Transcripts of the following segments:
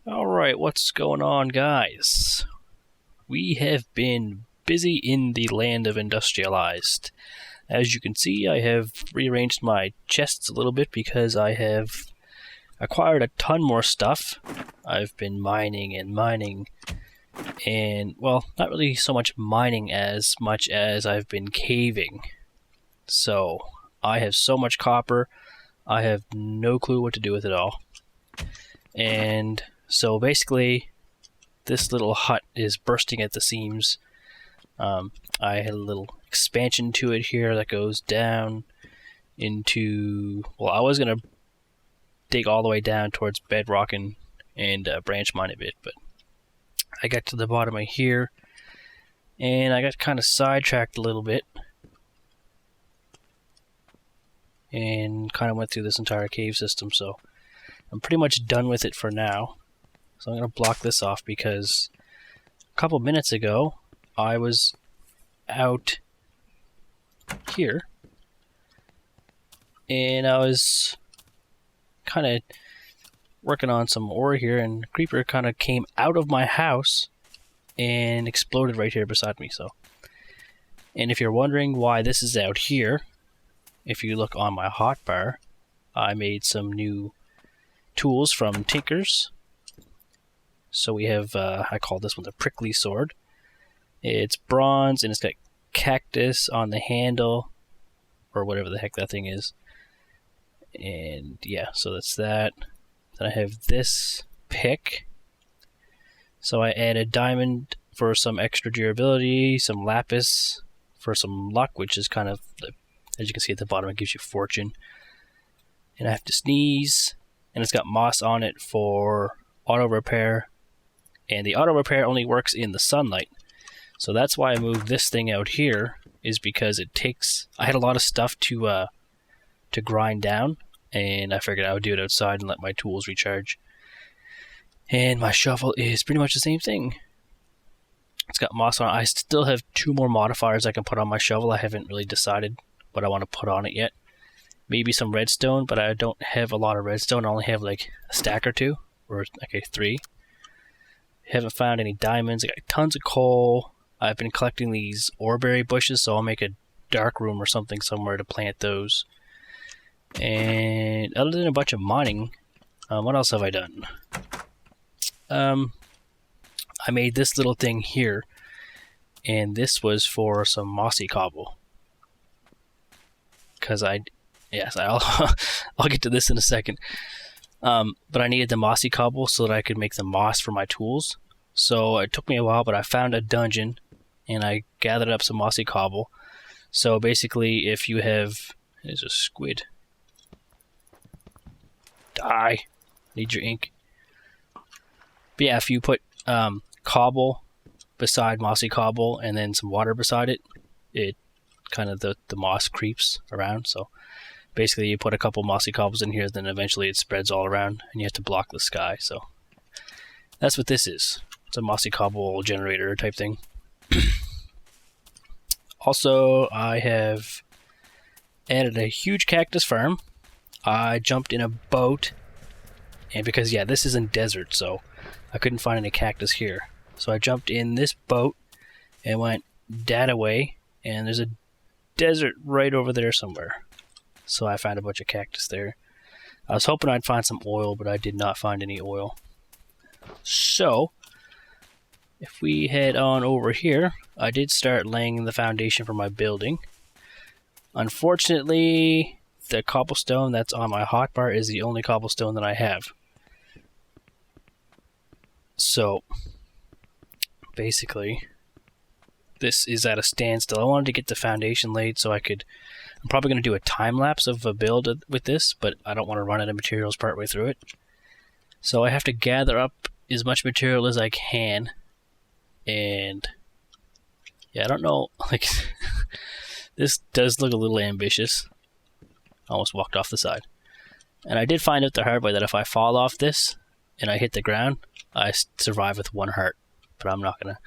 Alright, what's going on, guys? We have been busy in the land of Industrialized. As you can see, I have rearranged my chests a little bit because I have acquired a ton more stuff. I've been mining, and well, not really so much mining as much as I've been caving. So, I have so much copper, I have no clue what to do with it all. And so basically, this little hut is bursting at the seams. I had a little expansion to it here that goes down into... Well, I was going to dig all the way down towards bedrock and branch mine a bit, but I got to the bottom of here, and I got kind of sidetracked a little bit, and kind of went through this entire cave system, so I'm pretty much done with it for now. So I'm going to block this off because a couple minutes ago I was out here and I was kind of working on some ore here, and a creeper kind of came out of my house and exploded right here beside me. So, and if you're wondering why this is out here, if you look on my hotbar, I made some new tools from Tinkers. So we have, I call this one the prickly sword. It's bronze and it's got cactus on the handle, or whatever the heck that thing is. And yeah, so that's that. Then I have this pick. So I added diamond for some extra durability, some lapis for some luck, which is kind of, as you can see at the bottom, it gives you fortune. And I have to sneeze, and it's got moss on it for auto repair. And the auto repair only works in the sunlight. So that's why I moved this thing out here, is because it takes... I had a lot of stuff to grind down, and I figured I would do it outside and let my tools recharge. And my shovel is pretty much the same thing. It's got moss on it. I still have 2 more modifiers I can put on my shovel. I haven't really decided what I want to put on it yet. Maybe some redstone, but I don't have a lot of redstone. I only have like a stack or 2, or okay, 3. Haven't found any diamonds. I got tons of coal. I've been collecting these oreberry bushes, so I'll make a dark room or something somewhere to plant those. And other than a bunch of mining, what else have I done? I made this little thing here, and this was for some mossy cobble. Because I'll get to this in a second. But I needed the mossy cobble so that I could make the moss for my tools. So it took me a while, but I found a dungeon and I gathered up some mossy cobble. So basically, if you have... There's a squid. Die. Need your ink. But yeah, if you put cobble beside mossy cobble and then some water beside it, it kind of the moss creeps around. So basically, you put a couple mossy cobbles in here, then eventually it spreads all around, and you have to block the sky. So that's what this is. It's a mossy cobble generator type thing. Also, I have added a huge cactus farm. I jumped in a boat, and because, yeah, this isn't desert, so I couldn't find any cactus here. So I jumped in this boat and went that away, and there's a desert right over there somewhere. So I found a bunch of cactus there. I was hoping I'd find some oil, but I did not find any oil. So, if we head on over here, I did start laying the foundation for my building. Unfortunately, the cobblestone that's on my hotbar is the only cobblestone that I have. So, basically, this is at a standstill. I wanted to get the foundation laid so I could... I'm probably going to do a time-lapse of a build with this, but I don't want to run out of materials partway through it. So I have to gather up as much material as I can. And yeah, I don't know, like, this does look a little ambitious. I almost walked off the side. And I did find out the hard way that if I fall off this and I hit the ground, I survive with 1 heart. But I'm not going to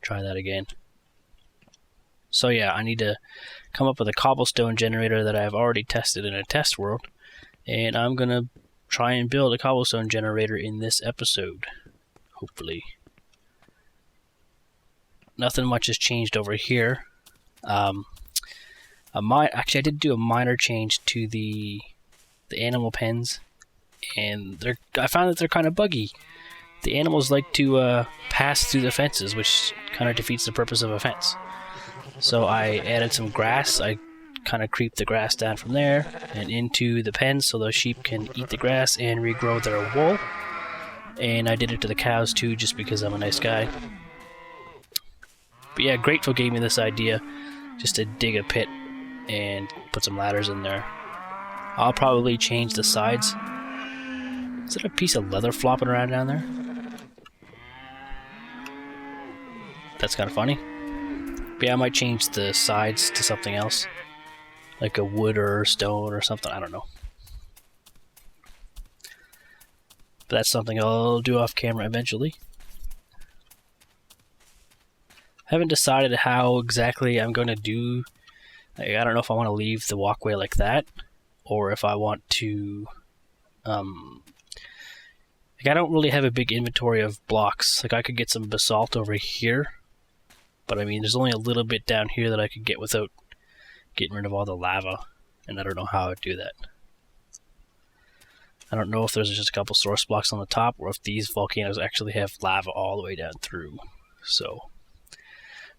try that again. So yeah, I need to come up with a cobblestone generator that I've already tested in a test world, and I'm going to try and build a cobblestone generator in this episode. hopefully. Nothing much has changed over here. Actually, I did do a minor change to the animal pens, and I found that they're kind of buggy. The animals like to pass through the fences, which kind of defeats the purpose of a fence. So I added some grass. I kind of creeped the grass down from there and into the pens so those sheep can eat the grass and regrow their wool. And I did it to the cows too, just because I'm a nice guy. But yeah, Grateful gave me this idea just to dig a pit and put some ladders in there. I'll probably change the sides. Is there a piece of leather flopping around down there? That's kind of funny. But yeah, I might change the sides to something else. Like a wood or stone or something, I don't know. But that's something I'll do off camera eventually. I haven't decided how exactly I'm going to do. Like, I don't know if I want to leave the walkway like that, or if I want to. Like, I don't really have a big inventory of blocks. Like, I could get some basalt over here, but I mean, there's only a little bit down here that I could get without getting rid of all the lava, and I don't know how I would do that. I don't know if there's just a couple source blocks on the top, or if these volcanoes actually have lava all the way down through. So,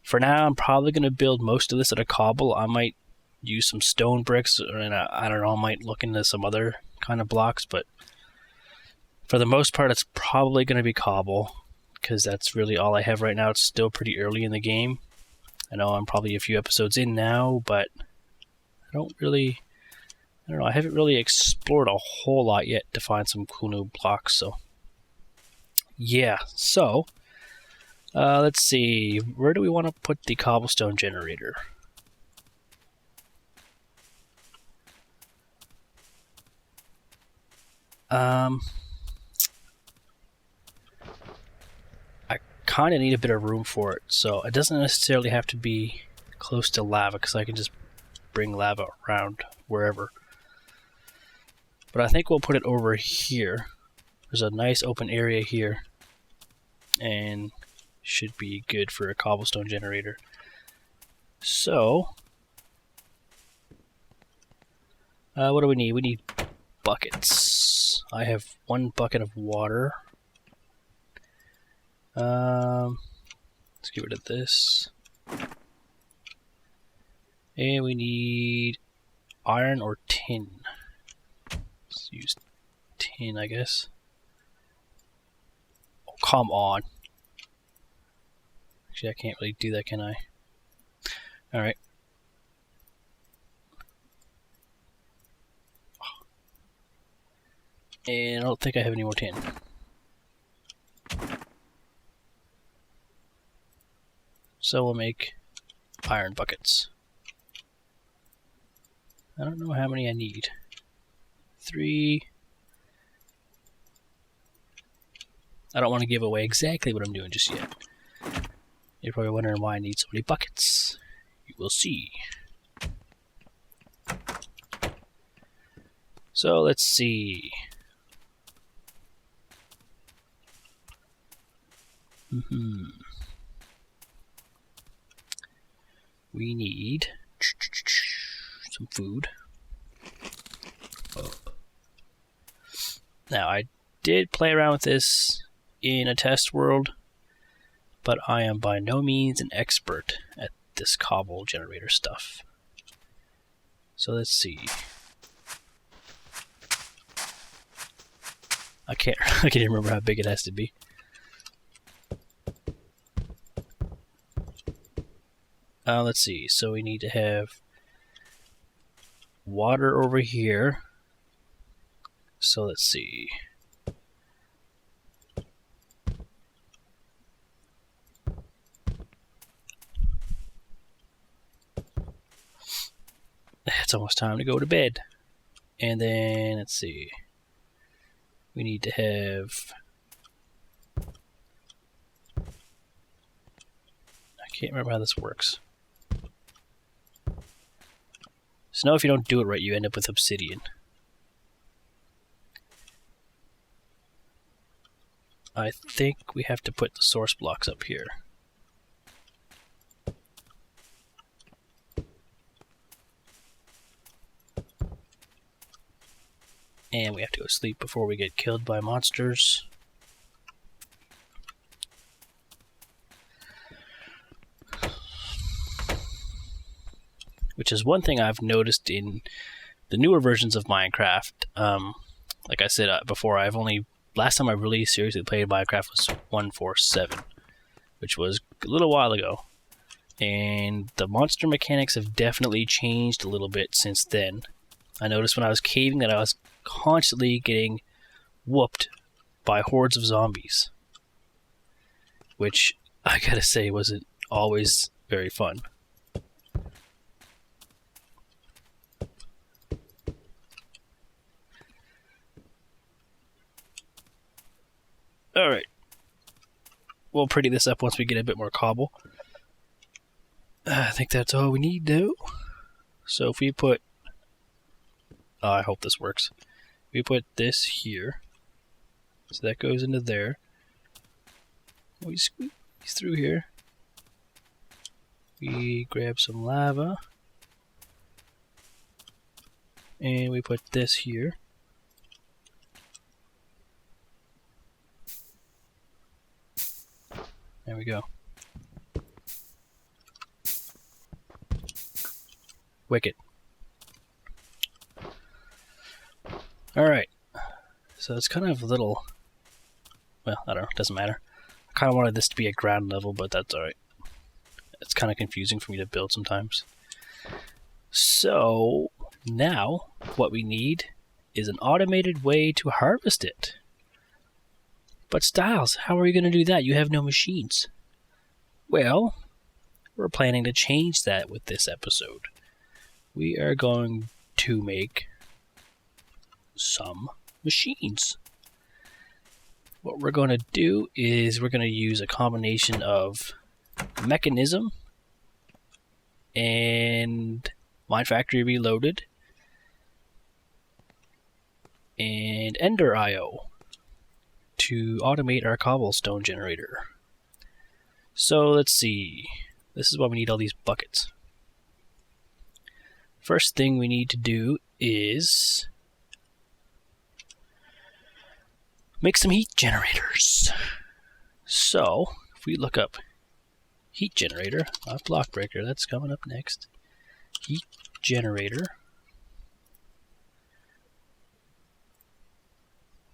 for now, I'm probably going to build most of this at a cobble. I might use some stone bricks, and I don't know, I might look into some other kind of blocks, but for the most part, it's probably going to be cobble, because that's really all I have right now. It's still pretty early in the game. I know I'm probably a few episodes in now, but I don't know, I haven't really explored a whole lot yet to find some cool new blocks, so yeah. So, let's see, where do we want to put the cobblestone generator? I kind of need a bit of room for it, so it doesn't necessarily have to be close to lava, because I can just bring lava around wherever. But I think we'll put it over here. There's a nice open area here, and should be good for a cobblestone generator. So, what do we need? We need buckets. I have 1 bucket of water. Let's get rid of this. And we need iron or tin. Let's use tin, I guess. Oh, come on. Actually, I can't really do that, can I? Alright. And I don't think I have any more tin. So we'll make iron buckets. I don't know how many I need. 3. I don't want to give away exactly what I'm doing just yet. You're probably wondering why I need so many buckets. You will see. So let's see. We need some food. Now, I did play around with this in a test world, but I am by no means an expert at this cobble generator stuff. So let's see. I can't remember how big it has to be. Let's see. So we need to have water over here. So let's see. It's almost time to go to bed. And then, let's see. We need to have... I can't remember how this works. So now if you don't do it right, you end up with obsidian. I think we have to put the source blocks up here. And we have to go sleep before we get killed by monsters. Which is one thing I've noticed in the newer versions of Minecraft. Like I said before, last time I really seriously played Minecraft was 1.4.7, which was a little while ago. And the monster mechanics have definitely changed a little bit since then. I noticed when I was caving that I was constantly getting whooped by hordes of zombies, which I gotta say wasn't always very fun. Alright, we'll pretty this up once we get a bit more cobble. I think that's all we need though. So if we put, I hope this works. We put this here, so that goes into there. We squeeze through here. We grab some lava, and we put this here. There we go. Wicked. Alright. So it's kind of a little... Well, I don't know. It doesn't matter. I kind of wanted this to be a ground level, but that's alright. It's kind of confusing for me to build sometimes. So, now, what we need is an automated way to harvest it. But Styles, how are you going to do that? You have no machines. Well, we're planning to change that with this episode. We are going to make some machines. What we're going to do is we're going to use a combination of Mekanism and MineFactory Reloaded and Ender.io to automate our cobblestone generator. So let's see. This is why we need all these buckets. First thing we need to do is make some heat generators. So if we look up heat generator, not block breaker, that's coming up next. Heat generator.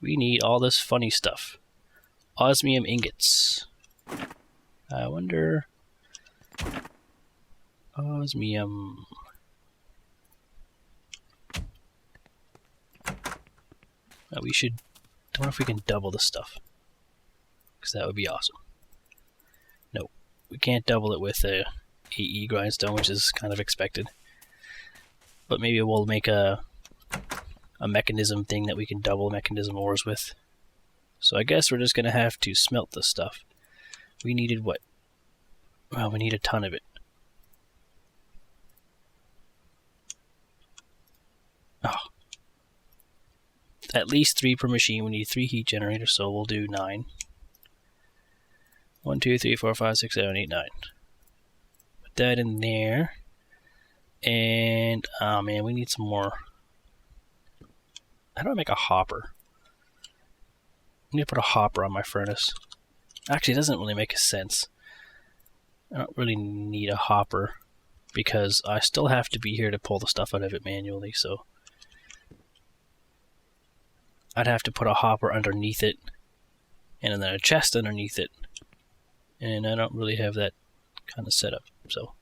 We need all this funny stuff. Osmium ingots. I wonder... Osmium... we should... I wonder if we can double the stuff. Because that would be awesome. No, we can't double it with a AE grindstone, which is kind of expected. But maybe we'll make a mechanism thing that we can double mechanism ores with. So I guess we're just going to have to smelt this stuff. We needed what? Well, we need a ton of it. Oh. At least 3 per machine. We need 3 heat generators, so we'll do 9. 1, 2, 3, 4, 5, 6, 7, 8, 9. Put that in there. And, oh man, we need some more. How do I make a hopper? I need to put a hopper on my furnace. Actually, it doesn't really make sense. I don't really need a hopper because I still have to be here to pull the stuff out of it manually, so I'd have to put a hopper underneath it and then a chest underneath it, and I don't really have that kind of setup, so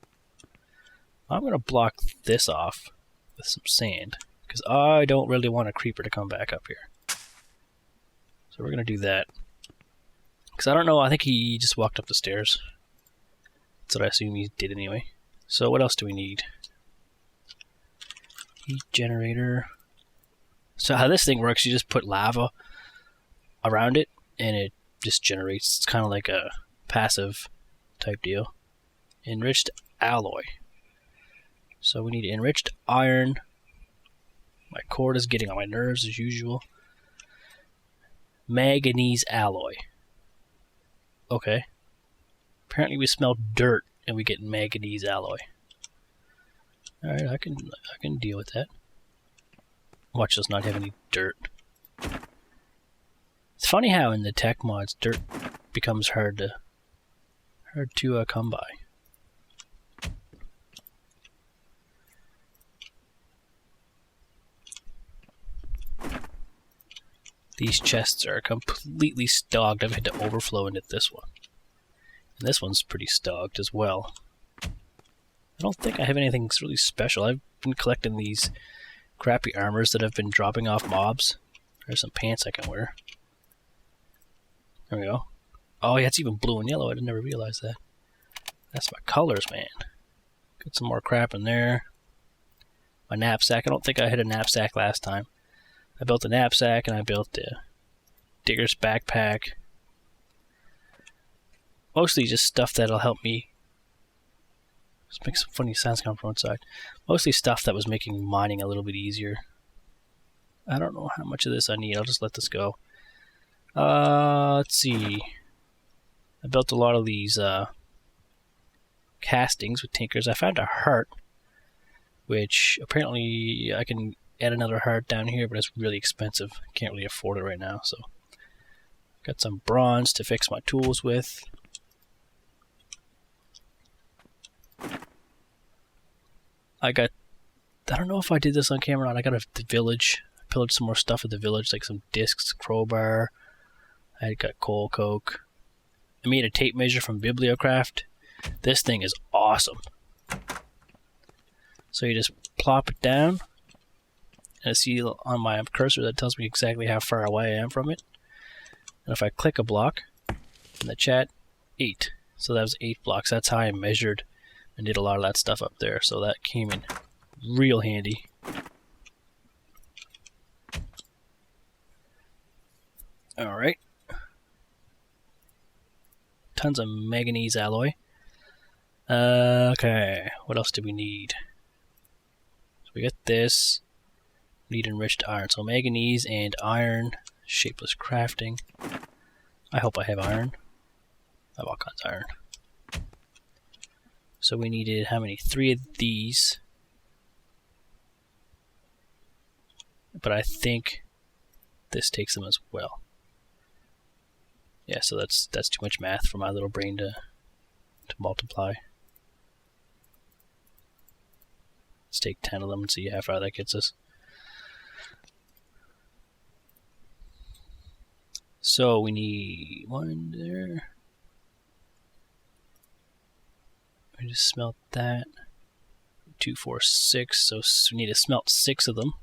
I'm going to block this off with some sand because I don't really want a creeper to come back up here. So we're going to do that. Because I don't know, I think he just walked up the stairs. That's what I assume he did anyway. So what else do we need? Heat generator. So how this thing works, you just put lava around it and it just generates. It's kind of like a passive type deal. Enriched alloy. So we need enriched iron. My cord is getting on my nerves as usual. Manganese alloy. Okay. Apparently we smell dirt and we get manganese alloy. Alright, I can deal with that. Watch us not have any dirt. It's funny how in the tech mods dirt becomes hard to come by. These chests are completely stocked. I've had to overflow into this one. And this one's pretty stocked as well. I don't think I have anything really special. I've been collecting these crappy armors that have been dropping off mobs. There's some pants I can wear. There we go. Oh yeah, it's even blue and yellow. I didn't never realize that. That's my colors, man. Got some more crap in there. My knapsack. I don't think I had a knapsack last time. I built a knapsack and I built a digger's backpack. Mostly just stuff that'll help me. Just make some funny sounds come from outside. Mostly stuff that was making mining a little bit easier. I don't know how much of this I need. I'll just let this go. Let's see. I built a lot of these castings with tinkers. I found a heart, which apparently I can add another heart down here, but it's really expensive. Can't really afford it right now. So got some bronze to fix my tools with. I don't know if I did this on camera or not. I got the village. I pillaged some more stuff at the village, like some discs, crowbar. I got coal coke. I made a tape measure from BiblioCraft. This thing is awesome. So you just plop it down. And I see on my cursor that tells me exactly how far away I am from it. And if I click a block in the chat, 8. So that was 8 blocks. That's how I measured and did a lot of that stuff up there. So that came in real handy. Alright. Tons of manganese alloy. Okay, what else do we need? So we got this. Need enriched iron. So manganese and iron. Shapeless crafting. I hope I have iron. I have all kinds of iron. So we needed how many? 3 of these. But I think this takes them as well. Yeah, so that's too much math for my little brain to multiply. Let's take 10 of them and see how far that gets us. So we need 1 there. We just smelt that. 2, 4, 6. So we need to smelt 6 of them.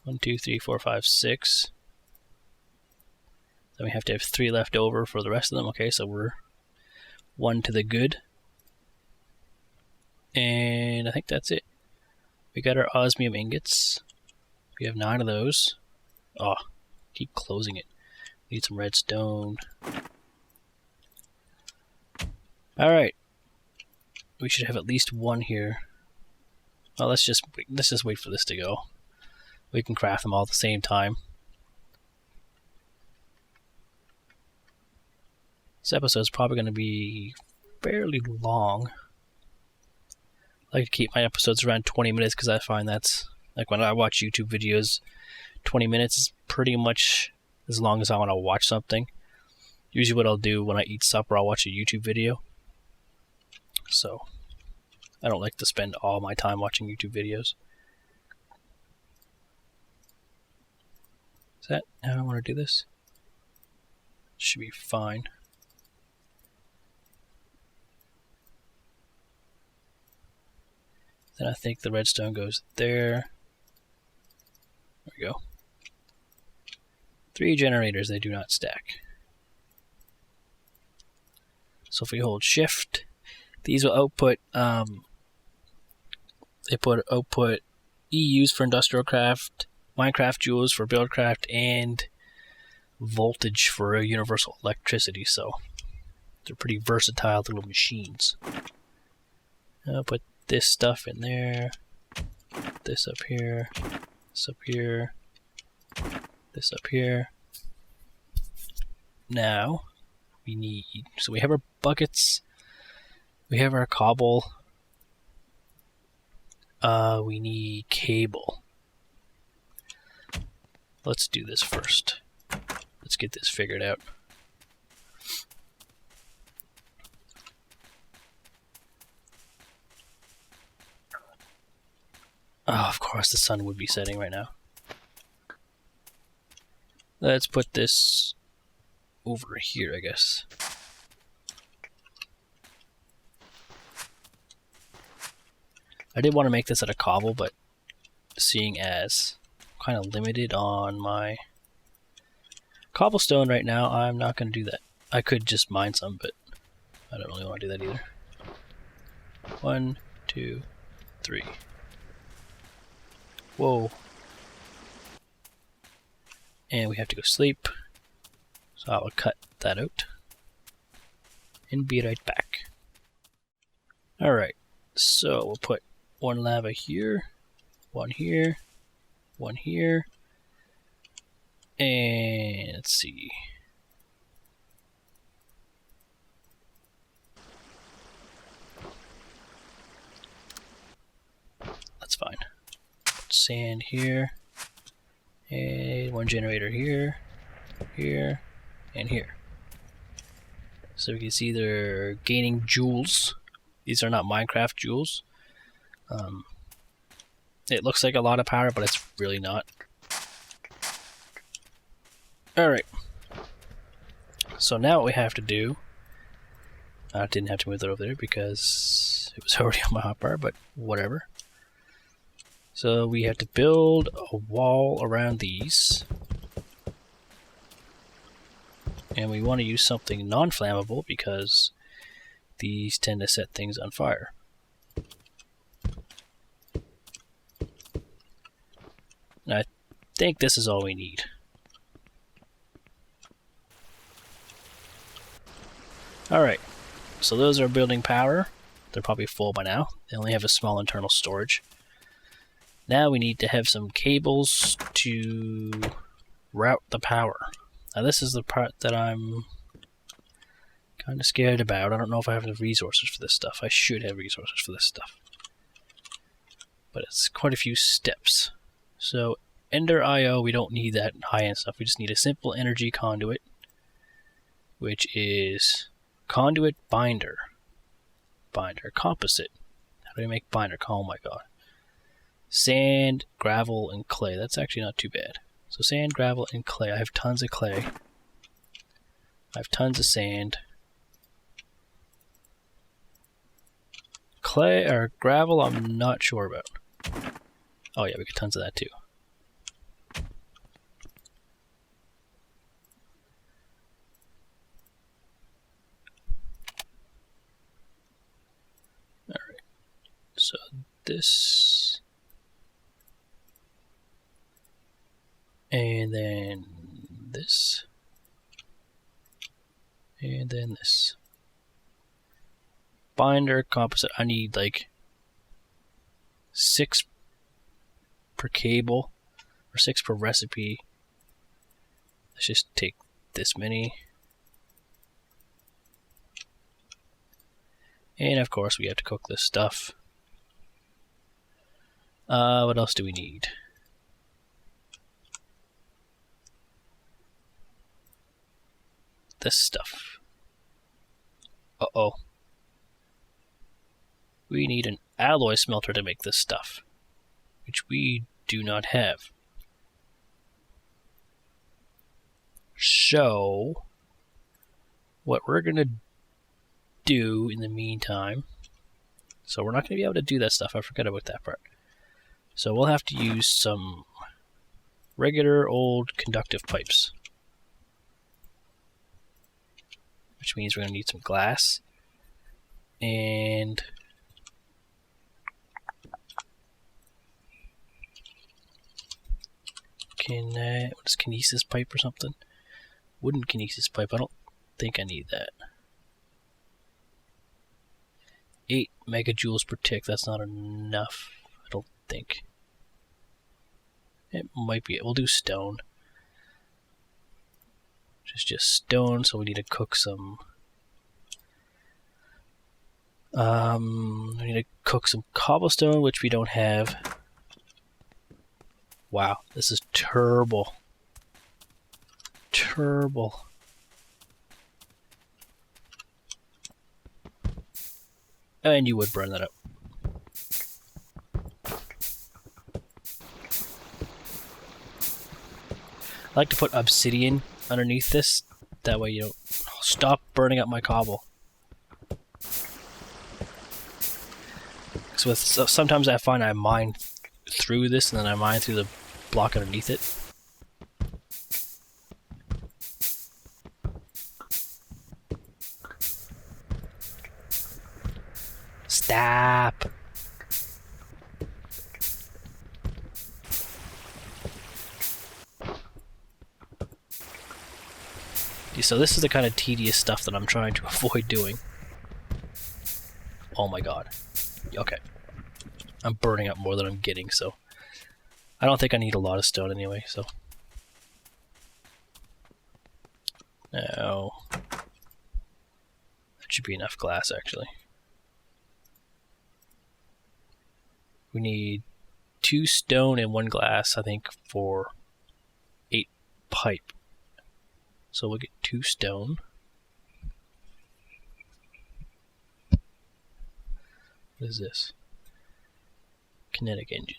1, 2, 3, 4, 5, 6. Then we have to have 3 left over for the rest of them. Okay, so we're 1 to the good. And I think that's it. We got our osmium ingots. We have 9 of those. Oh, keep closing it. Need some redstone. Alright. We should have at least 1 here. Well, let's just wait for this to go. We can craft them all at the same time. This episode is probably going to be fairly long. I like to keep my episodes around 20 minutes because I find that's, like when I watch YouTube videos, 20 minutes is pretty much as long as I want to watch something. Usually what I'll do when I eat supper, I'll watch a YouTube video. So, I don't like to spend all my time watching YouTube videos. Is that how I want to do this? Should be fine. Then I think the redstone goes there. There we go. 3 generators, they do not stack. So if we hold shift, these will output, they output EUs for IndustrialCraft, Minecraft joules for Buildcraft, and voltage for universal electricity. So they're pretty versatile little machines. I'll put this stuff in there, this up here, this up here, this up here. Now, we need. So we have our buckets. We have our cobble. We need cable. Let's do this first. Let's get this figured out. Oh, of course the sun would be setting right now. Let's put this over here, I guess. I did want to make this out of cobble, but seeing as I'm kind of limited on my cobblestone right now, I'm not going to do that. I could just mine some, but I don't really want to do that either. 1, 2, 3. Whoa. And we have to go sleep. So I will cut that out. And be right back. Alright, so we'll put one lava here, one here, one here. And let's see. That's fine. Sand here, and one generator here, here, and here. So we can see they're gaining joules. These are not Minecraft joules. It looks like a lot of power, but it's really not. Alright. So now what we have to do, I didn't have to move that over there because it was already on my hotbar, but whatever. So we have to build a wall around these. And we want to use something non-flammable because these tend to set things on fire. And I think this is all we need. Alright, so those are building power. They're probably full by now. They only have a small internal storage. Now we need to have some cables to route the power. Now this is the part that I'm kind of scared about. I don't know if I have enough resources for this stuff. I should have resources for this stuff. But it's quite a few steps. So Ender IO, we don't need that high-end stuff. We just need a simple energy conduit, which is conduit binder. Binder composite. How do we make binder? Oh my god. Sand, gravel, and clay. That's actually not too bad. So sand, gravel, and clay. I have tons of clay. I have tons of sand. Clay or gravel, I'm not sure about. Oh yeah, we got tons of that too. Alright. So this... and then this, and then this. Binder, composite, I need like 6 per cable, or 6 per recipe. Let's just take this many. And of course we have to cook this stuff. What else do we need? This stuff. Uh-oh. We need an alloy smelter to make this stuff, which we do not have. So, what we're going to do in the meantime, so we're not going to be able to do that stuff, I forgot about that part. So we'll have to use some regular old conductive pipes. Which means we're going to need some glass. And what is kinesis pipe or something? Wooden kinesis pipe, I don't think I need that. 8 megajoules per tick, that's not enough, I don't think. It might be, we'll do stone. There's just stone, so we need to cook some. We need to cook some cobblestone, which we don't have. Wow, this is terrible. Terrible. And you would burn that up. I like to put obsidian underneath this. That way you don't stop burning up my cobble. So sometimes I find I mine through this and then I mine through the block underneath it. Stop. So this is the kind of tedious stuff that I'm trying to avoid doing. Oh my god. Okay. I'm burning up more than I'm getting, so I don't think I need a lot of stone anyway, so. No. That should be enough glass, actually. We need 2 stone and 1 glass, I think, for 8 pipe. So we'll get 2 stone. What is this? Kinetic engine.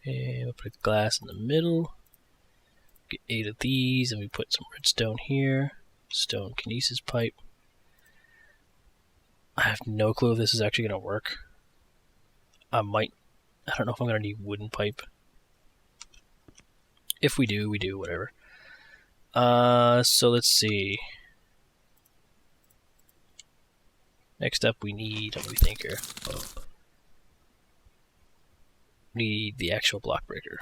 And we'll put glass in the middle. Get 8 of these, and we put some redstone here. Stone kinesis pipe. I have no clue if this is actually going to work. I don't know if I'm going to need wooden pipe. If we do, whatever. So let's see. Next up we need, what do we think here? We need the actual block breaker.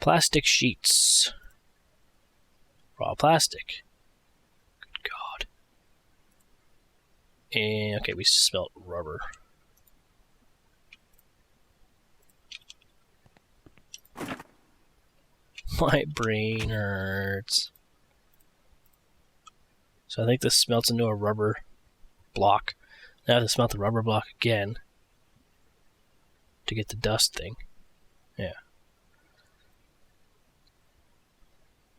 Plastic sheets. Raw plastic. Good God. And okay, we smelt rubber. My brain hurts. So I think this smelts into a rubber block. Now I have to smelt the rubber block again to get the dust thing. Yeah.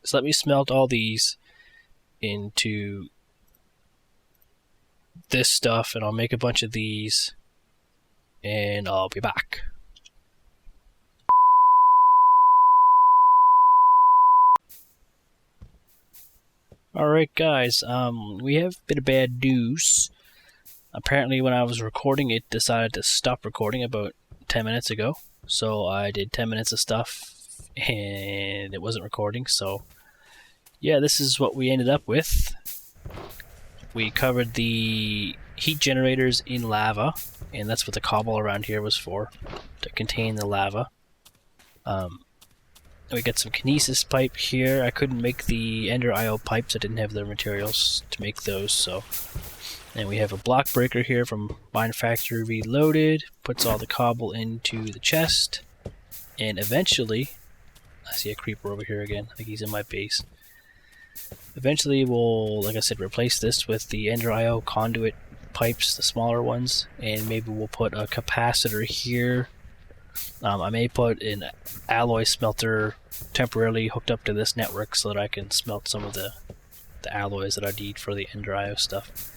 So let me smelt all these into this stuff, and I'll make a bunch of these, and I'll be back. Alright guys, we have a bit of bad news. Apparently when I was recording, it decided to stop recording about 10 minutes ago. So I did 10 minutes of stuff and it wasn't recording, so yeah, this is what we ended up with. We covered the heat generators in lava, and that's what the cobble around here was for, to contain the lava. We got some kinesis pipe here. I couldn't make the Ender IO pipes. I didn't have the materials to make those, so. And we have a block breaker here from MineFactory Reloaded. Puts all the cobble into the chest. And eventually, I see a creeper over here again. I think he's in my base. Eventually we'll, like I said, replace this with the Ender IO conduit pipes, the smaller ones. And maybe we'll put a capacitor here. I may put an alloy smelter temporarily hooked up to this network so that I can smelt some of the alloys that I need for the Ender IO stuff.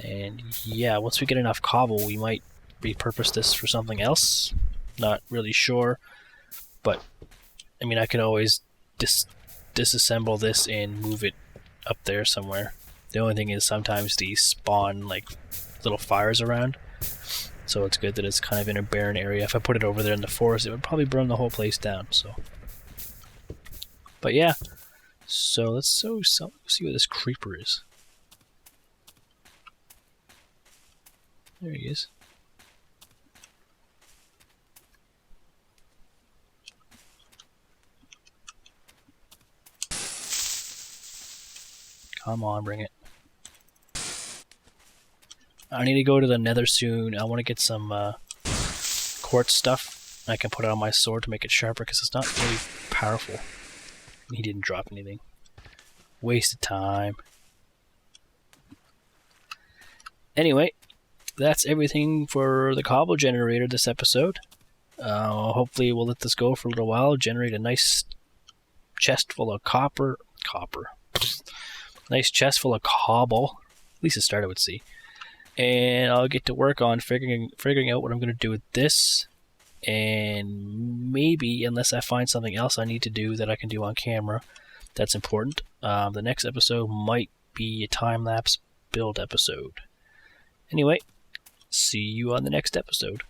And yeah, once we get enough cobble, we might repurpose this for something else. Not really sure, but I mean, I can always disassemble this and move it up there somewhere. The only thing is sometimes these spawn like little fires around. So it's good that it's kind of in a barren area. If I put it over there in the forest, it would probably burn the whole place down. So, but yeah. So let's see what this creeper is. There he is. Come on, bring it. I need to go to the Nether soon. I want to get some quartz stuff. I can put it on my sword to make it sharper because it's not really powerful. He didn't drop anything. Wasted time. Anyway, that's everything for the cobble generator this episode. Hopefully we'll let this go for a little while, generate a nice chest full of copper. Nice chest full of cobble. At least it started with C. And I'll get to work on figuring out what I'm going to do with this. And maybe, unless I find something else I need to do that I can do on camera that's important, the next episode might be a time-lapse build episode. Anyway, see you on the next episode.